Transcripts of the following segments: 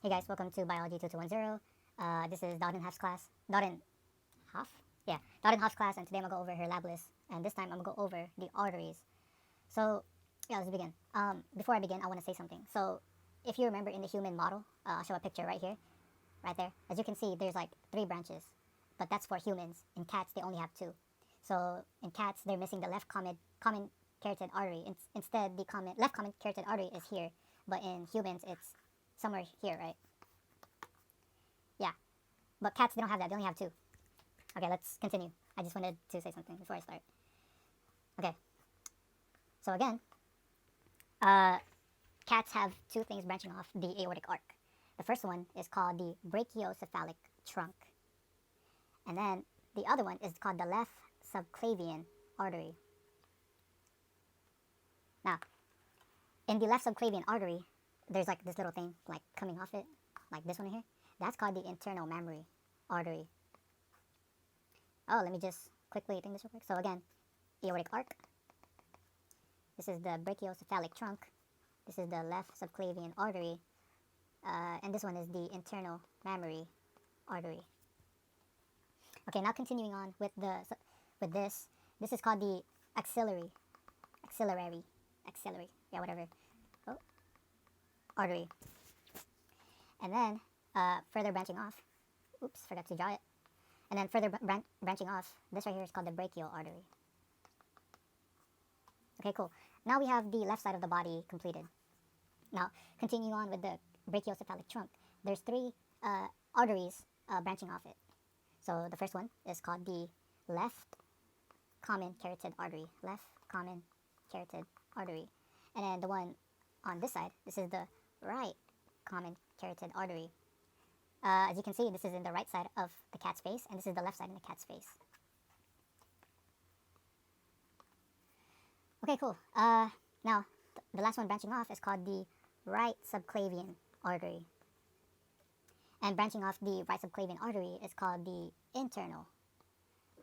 Hey guys, welcome to Biology 2210. This is Dodden Half's class. Dodden Half? Yeah, Dodden Half's class, and today I'm going to go over her lab list. And this time I'm going to go over the arteries. So, yeah, let's begin. Before I begin, I want to say something. So, if you remember in the human model, I'll show a picture right here, right there. As you can see, there's like 3 branches, but that's for humans. In cats, they only have 2. So, in cats, they're missing the left common carotid artery. Instead, the left common carotid artery is here, but in humans, it's somewhere here, right? Yeah, but cats, they don't have that. They only have 2. Okay, let's continue. I just wanted to say something before I start. Okay, so again, cats have 2 things branching off the aortic arc. The first one is called the brachiocephalic trunk, and then the other one is called the left subclavian artery. Now, in the left subclavian artery, there's like this little thing like coming off it, like this one here. That's called the internal mammary artery. Oh, let me just quickly think this real quick. So again, aortic arc. This is the brachiocephalic trunk. This is the left subclavian artery. And this one is the internal mammary artery. Okay, now continuing on with this. This is called the axillary, yeah, whatever. Oh, artery. And then further branching off. Oops, forgot to draw it. And then further branching off, this right here is called the brachial artery. Okay, cool. Now we have the left side of the body completed. Now, continuing on with the brachiocephalic trunk, there's 3 arteries branching off it. So the first one is called the left common carotid artery. Left common carotid artery. And then the one on this side, this is the right common carotid artery. As you can see, this is in the right side of the cat's face, and this is the left side in the cat's face. Okay, cool. Now, the last one branching off is called the right subclavian artery. And branching off the right subclavian artery is called the internal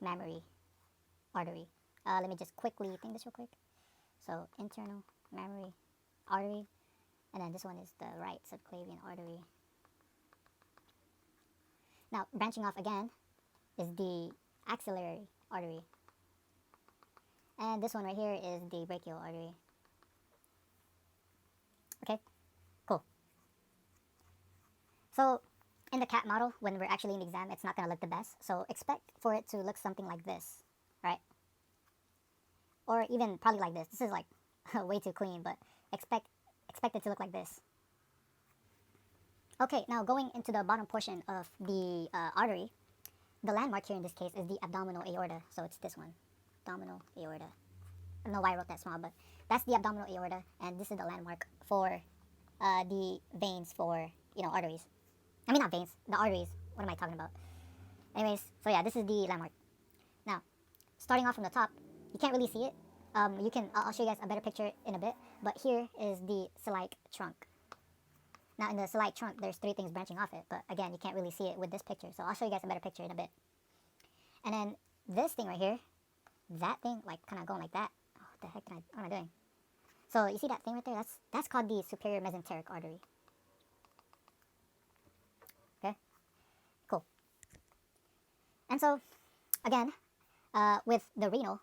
mammary artery. Let me just quickly think this real quick. So, internal mammary artery, and then this one is the right subclavian artery. Now, branching off again is the axillary artery. And this one right here is the brachial artery. Okay, cool. So, in the cat model, when we're actually in the exam, it's not going to look the best. So, expect for it to look something like this, right? Or even probably like this. This is like way too clean, but expect it to look like this. Okay, now going into the bottom portion of the artery, the landmark here in this case is the abdominal aorta. So it's this one, abdominal aorta. I don't know why I wrote that small, but that's the abdominal aorta, and this is the landmark for the veins for, arteries. I mean, not veins, the arteries. What am I talking about? Anyways, so yeah, this is the landmark. Now, starting off from the top, you can't really see it. I'll show you guys a better picture in a bit, but here is the celiac trunk. Now, in the celiac trunk, there's 3 things branching off it, but again, you can't really see it with this picture, so I'll show you guys a better picture in a bit. And then this thing right here, that thing, like, kind of going like that. Oh, what the heck what am I doing? So, you see that thing right there? That's called the superior mesenteric artery. Okay? Cool. And so, again, with the renal,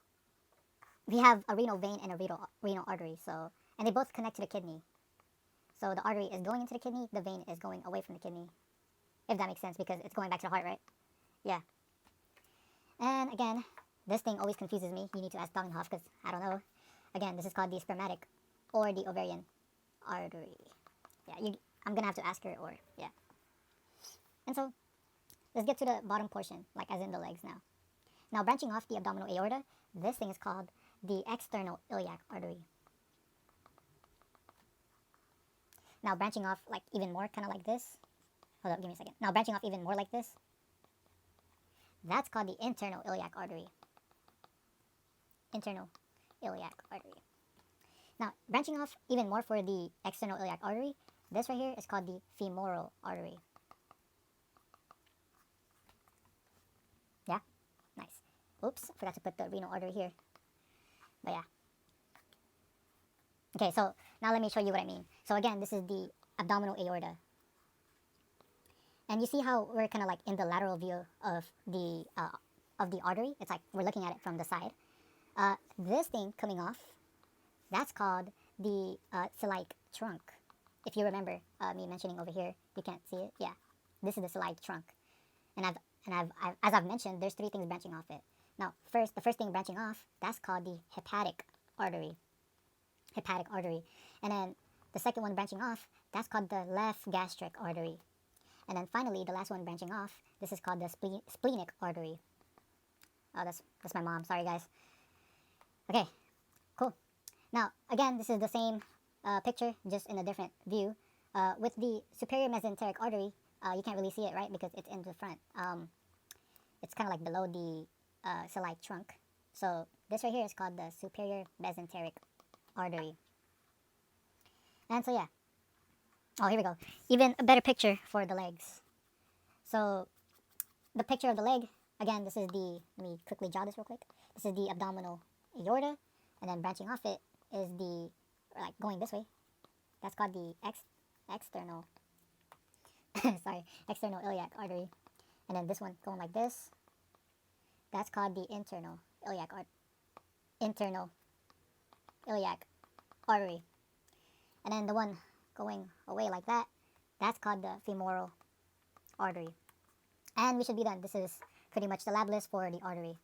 we have a renal vein and a renal artery, and they both connect to the kidney. So the artery is going into the kidney, the vein is going away from the kidney. If that makes sense, because it's going back to the heart, right? Yeah. And again, this thing always confuses me. You need to ask Doggenhoff, because I don't know. Again, this is called the spermatic or the ovarian artery. Yeah, I'm going to have to ask her, or, yeah. And so, let's get to the bottom portion, like as in the legs now. Now, branching off the abdominal aorta, this thing is called the external iliac artery. Now, branching off like even more, kind of like this. Hold up, give me a second. Now, branching off even more like this. That's called the internal iliac artery. Internal iliac artery. Now, branching off even more for the external iliac artery, this right here is called the femoral artery. Yeah? Nice. Oops, forgot to put the renal artery here. But yeah. Okay, so now let me show you what I mean. So again, this is the abdominal aorta. And you see how we're kind of like in the lateral view of the artery. It's like we're looking at it from the side. This thing coming off, that's called the ciliate trunk. If you remember me mentioning over here, you can't see it. Yeah, this is the ciliate trunk. And as I've mentioned, there's three things branching off it. Now, the first thing branching off, that's called the hepatic artery. Hepatic artery. And then the second one branching off, that's called the left gastric artery. And then finally, the last one branching off, this is called the splenic artery. Oh, that's my mom. Sorry, guys. Okay, cool. Now, again, this is the same picture, just in a different view. With the superior mesenteric artery, you can't really see it, right, because it's in the front. It's kind of like below the ciliate trunk. So this right here is called the superior mesenteric artery. And so, yeah. Oh, here we go. Even a better picture for the legs. So the picture of the leg, again, this is the, let me quickly draw this real quick. This is the abdominal aorta, and then branching off it is the, like going this way, that's called the external, external iliac artery. And then this one going like this, that's called the internal iliac artery. And then the one going away like that, that's called the femoral artery. And we should be done. This is pretty much the lab list for the artery.